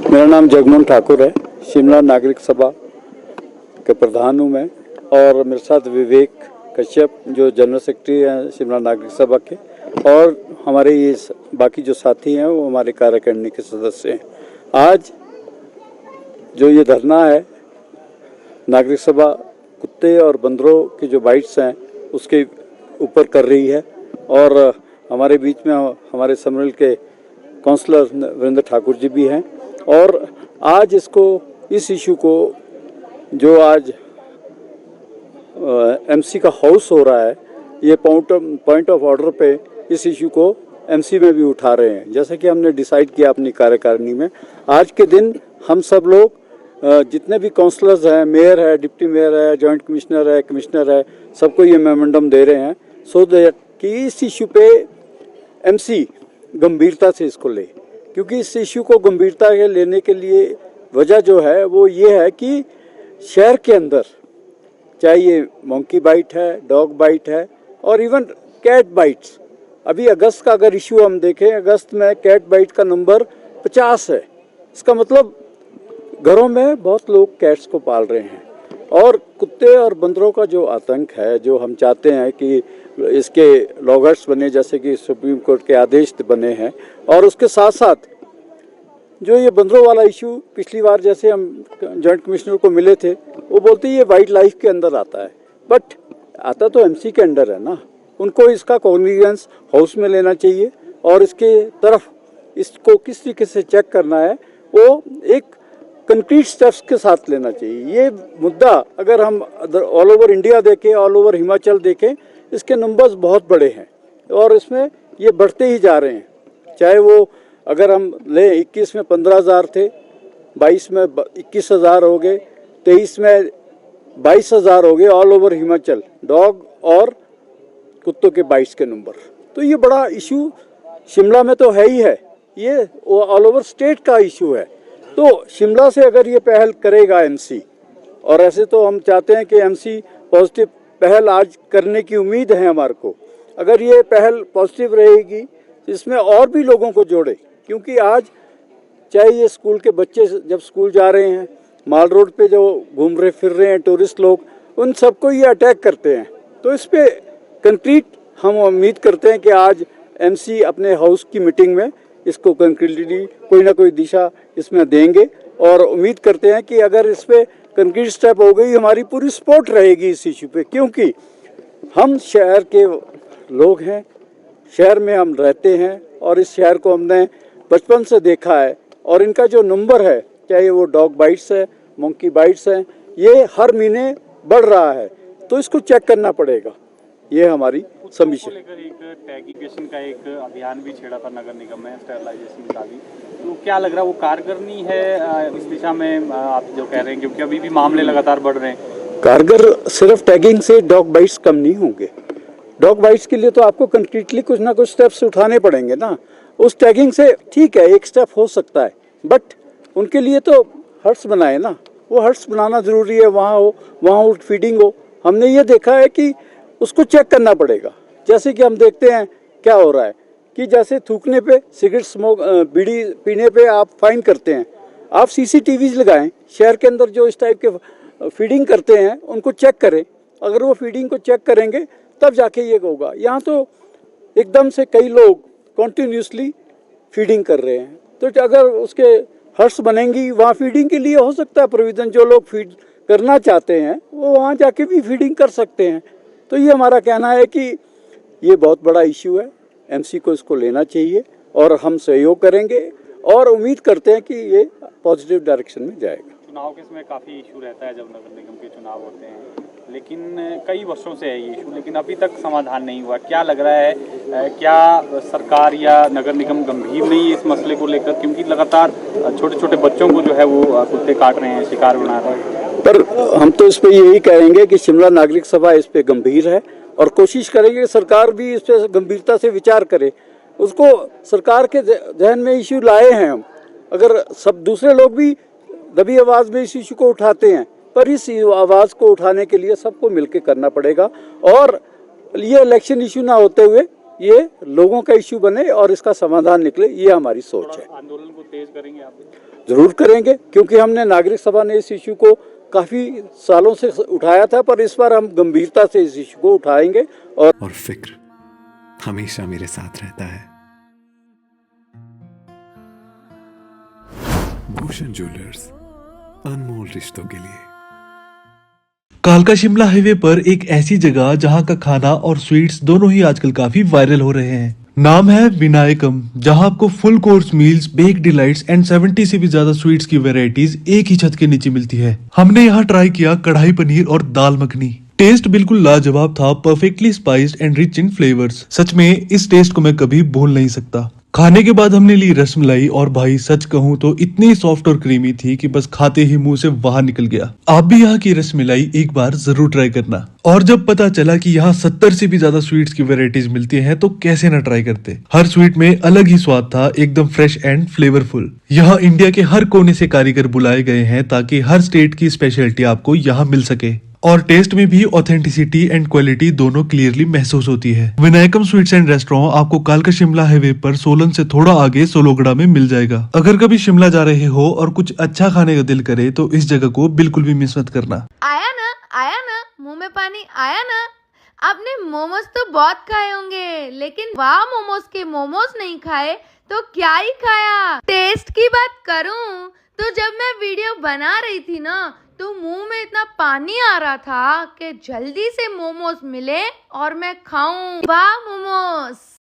मेरा नाम जगमोहन ठाकुर है। शिमला नागरिक सभा के प्रधान हूँ मैं, और मेरे साथ विवेक कश्यप जो जनरल सेक्रेटरी हैं शिमला नागरिक सभा के, और हमारे ये बाकी जो साथी हैं वो हमारे कार्यकारिणी के सदस्य हैं। आज जो ये धरना है नागरिक सभा कुत्ते और बंदरों के जो बाइट्स हैं उसके ऊपर कर रही है, और हमारे बीच में हमारे समरल के काउंसलर वीरेंद्र ठाकुर जी भी हैं। और आज इस इशू को जो आज एमसी का हाउस हो रहा है, ये पॉइंट ऑफ ऑर्डर पे इस इशू को एमसी में भी उठा रहे हैं। जैसे कि हमने डिसाइड किया अपनी कार्यकारिणी में, आज के दिन हम सब लोग जितने भी काउंसलर्स हैं, मेयर है, डिप्टी मेयर है, जॉइंट कमिश्नर है, सबको ये मेमोरेंडम दे रहे हैं सो दैट कि इस इशू पे एमसी गंभीरता से इसको ले। क्योंकि इस इशू को गंभीरता से लेने के लिए वजह जो है वो ये है कि शहर के अंदर चाहे ये मंकी बाइट है, डॉग बाइट है, और इवन कैट बाइट्स। अभी अगस्त का अगर इशू हम देखें, अगस्त में कैट बाइट का नंबर 50 है। इसका मतलब घरों में बहुत लोग कैट्स को पाल रहे हैं, और कुत्ते और बंदरों का जो आतंक है, जो हम चाहते हैं कि इसके लॉगर्स बने जैसे कि सुप्रीम कोर्ट के आदेश बने हैं। और उसके साथ साथ जो ये बंदरों वाला इशू, पिछली बार जैसे हम जॉइंट कमिश्नर को मिले थे, वो बोलते हैं ये वाइल्ड लाइफ के अंदर आता है, बट आता तो एमसी के अंडर है ना। उनको इसका कॉग्निजेंस हाउस में लेना चाहिए, और इसके तरफ इसको किस तरीके से चेक करना है वो एक कंक्रीट स्टेप्स के साथ लेना चाहिए। ये मुद्दा अगर हम ऑल ओवर इंडिया देखें, ऑल ओवर हिमाचल देखें, इसके नंबर्स बहुत बड़े हैं और इसमें ये बढ़ते ही जा रहे हैं। चाहे वो अगर हम लें 21 में 15,000 थे, 22 में 21,000 हो गए, 23 में 22,000 हो गए ऑल ओवर हिमाचल डॉग और कुत्तों के बाइट्स के नंबर। तो ये बड़ा इशू शिमला में तो है ही है, ये ऑल ओवर स्टेट का इशू है। तो शिमला से अगर ये पहल करेगा एमसी, और ऐसे तो हम चाहते हैं कि एमसी पॉजिटिव पहल आज करने की उम्मीद है हमारे को। अगर ये पहल पॉजिटिव रहेगी इसमें और भी लोगों को जोड़े, क्योंकि आज चाहे ये स्कूल के बच्चे जब स्कूल जा रहे हैं, माल रोड पे जो घूम रहे फिर रहे हैं टूरिस्ट लोग, उन सबको ये अटैक करते हैं। तो इस पे कंक्रीट हम उम्मीद करते हैं कि आज एमसी अपने हाउस की मीटिंग में इसको कंक्रीटली कोई ना कोई दिशा इसमें देंगे, और उम्मीद करते हैं कि अगर इस पे कंक्रीट स्टेप हो गई, हमारी पूरी सपोर्ट रहेगी इस इशू पे। क्योंकि हम शहर के लोग हैं, शहर में हम रहते हैं, और इस शहर को हमने बचपन से देखा है, और इनका जो नंबर है, चाहे वो डॉग बाइट्स है, मंकी बाइट्स है, ये हर महीने बढ़ रहा है। तो इसको चेक करना पड़ेगा। ये हमारी सबमिशन। लेकर एक टैगिफिकेशन का एक अभियान भी छेड़ा था नगर निगम में, स्टेरिलाइजेशन का भी, तो क्या लग रहा है वो कारगर नहीं है इस दिशा में आप जो कह रहे हैं, क्योंकि अभी भी मामले लगातार बढ़ रहे हैं? कारगर सिर्फ टैगिंग से डॉग बाइट्स कम नहीं होंगे। डॉग बाइट्स के लिए तो आपको कंक्रीटली कुछ ना कुछ स्टेप्स उठाने पड़ेंगे ना। उस टैगिंग से ठीक है एक स्टेप हो सकता है, बट उनके लिए तो हट्स बनाए ना, वो हट्स बनाना ज़रूरी है, वहाँ फीडिंग हो। हमने ये देखा है कि उसको चेक करना पड़ेगा। जैसे कि हम देखते हैं क्या हो रहा है कि जैसे थूकने पे, सिगरेट स्मोक, बीड़ी पीने पे आप फाइन करते हैं, आप सीसीटीवीज लगाएं शहर के अंदर जो इस टाइप के फीडिंग करते हैं उनको चेक करें। अगर वो फीडिंग को चेक करेंगे तब जाके ये होगा। यहाँ तो एकदम से कई लोग कॉन्टीन्यूसली फीडिंग कर रहे हैं, तो अगर उसके हट्स बनेंगी वहाँ फीडिंग के लिए हो सकता है प्रोविज़न। जो लोग फीड करना चाहते हैं वो वहाँ जाके भी फीडिंग कर सकते हैं। तो ये हमारा कहना है कि ये बहुत बड़ा इशू है, एमसी को इसको लेना चाहिए, और हम सहयोग करेंगे और उम्मीद करते हैं कि ये पॉजिटिव डायरेक्शन में जाएगा। चुनाव के समय काफ़ी इशू रहता है जब नगर निगम के चुनाव होते हैं, लेकिन कई वर्षों से है ये इशू, लेकिन अभी तक समाधान नहीं हुआ। क्या लग रहा है, क्या सरकार या नगर निगम गंभीर नहीं है इस मसले को लेकर? क्योंकि लगातार छोटे छोटे बच्चों को जो है वो कुत्ते काट रहे हैं, शिकार बना रहे हैं। पर हम तो इस पे यही कहेंगे कि शिमला नागरिक सभा इस पे गंभीर है, और कोशिश करेंगे कि सरकार भी इस पे गंभीरता से विचार करे। उसको सरकार के जहन में इशू लाए हैं हम। अगर सब दूसरे लोग भी दबी आवाज़ में इस इशू को उठाते हैं, पर इस आवाज़ को उठाने के लिए सबको मिलकर करना पड़ेगा, और ये इलेक्शन इशू ना होते हुए ये लोगों का इशू बने और इसका समाधान निकले, ये हमारी सोच है। आंदोलन को तेज करेंगे आप? जरूर करेंगे, क्योंकि हमने नागरिक सभा ने इस इशू को काफ़ी सालों से उठाया था, पर इस बार हम गंभीरता से इस इशू को उठाएंगे। और फिक्र हमेशा मेरे साथ रहता है। भूषण ज्वेलर्स, अनमोल रिश्तों के लिए। कालका शिमला हाईवे पर एक ऐसी जगह जहां का खाना और स्वीट्स दोनों ही आजकल काफी वायरल हो रहे हैं। नाम है विनायकम, जहां आपको full course meals, bake delights and 70 से भी ज्यादा स्वीट्स की वैरायटीज एक ही छत के नीचे मिलती है। हमने यहाँ ट्राई किया कढ़ाई पनीर और दाल मखनी। टेस्ट बिल्कुल लाजवाब था, perfectly spiced and rich in flavours. सच में इस टेस्ट को मैं कभी भूल नहीं सकता। खाने के बाद हमने ली रसमलाई और भाई सच कहूँ तो इतनी सॉफ्ट और क्रीमी थी कि बस खाते ही मुंह से बाहर निकल गया। आप भी यहाँ की रसमलाई एक बार जरूर ट्राई करना। और जब पता चला कि यहाँ 70 से भी ज्यादा स्वीट्स की वैरायटीज मिलती हैं तो कैसे ना ट्राई करते। हर स्वीट में अलग ही स्वाद था, एकदम फ्रेश एंड फ्लेवरफुल। यहाँ इंडिया के हर कोने से कारीगर बुलाए गए हैं ताकि हर स्टेट की स्पेशलिटी आपको यहाँ मिल सके, और टेस्ट में भी ऑथेंटिसिटी एंड क्वालिटी दोनों क्लियरली महसूस होती है। विनायकम स्वीट्स एंड रेस्टोरेंट आपको कालका शिमला हाईवे पर सोलन से थोड़ा आगे सोलोगड़ा में मिल जाएगा। अगर कभी शिमला जा रहे हो और कुछ अच्छा खाने का दिल करे तो इस जगह को बिल्कुल भी मिस मत करना। आया ना मुंह में पानी आया ना। आपने मोमोज तो बहुत खाए होंगे, लेकिन वाह मोमोज के मोमोज नहीं खाए तो क्या ही खाया। टेस्ट की बात करूं तो जब मैं वीडियो बना रही थी ना तो मुंह में इतना पानी आ रहा था कि जल्दी से मोमोज मिले और मैं खाऊं। वाह मोमोज।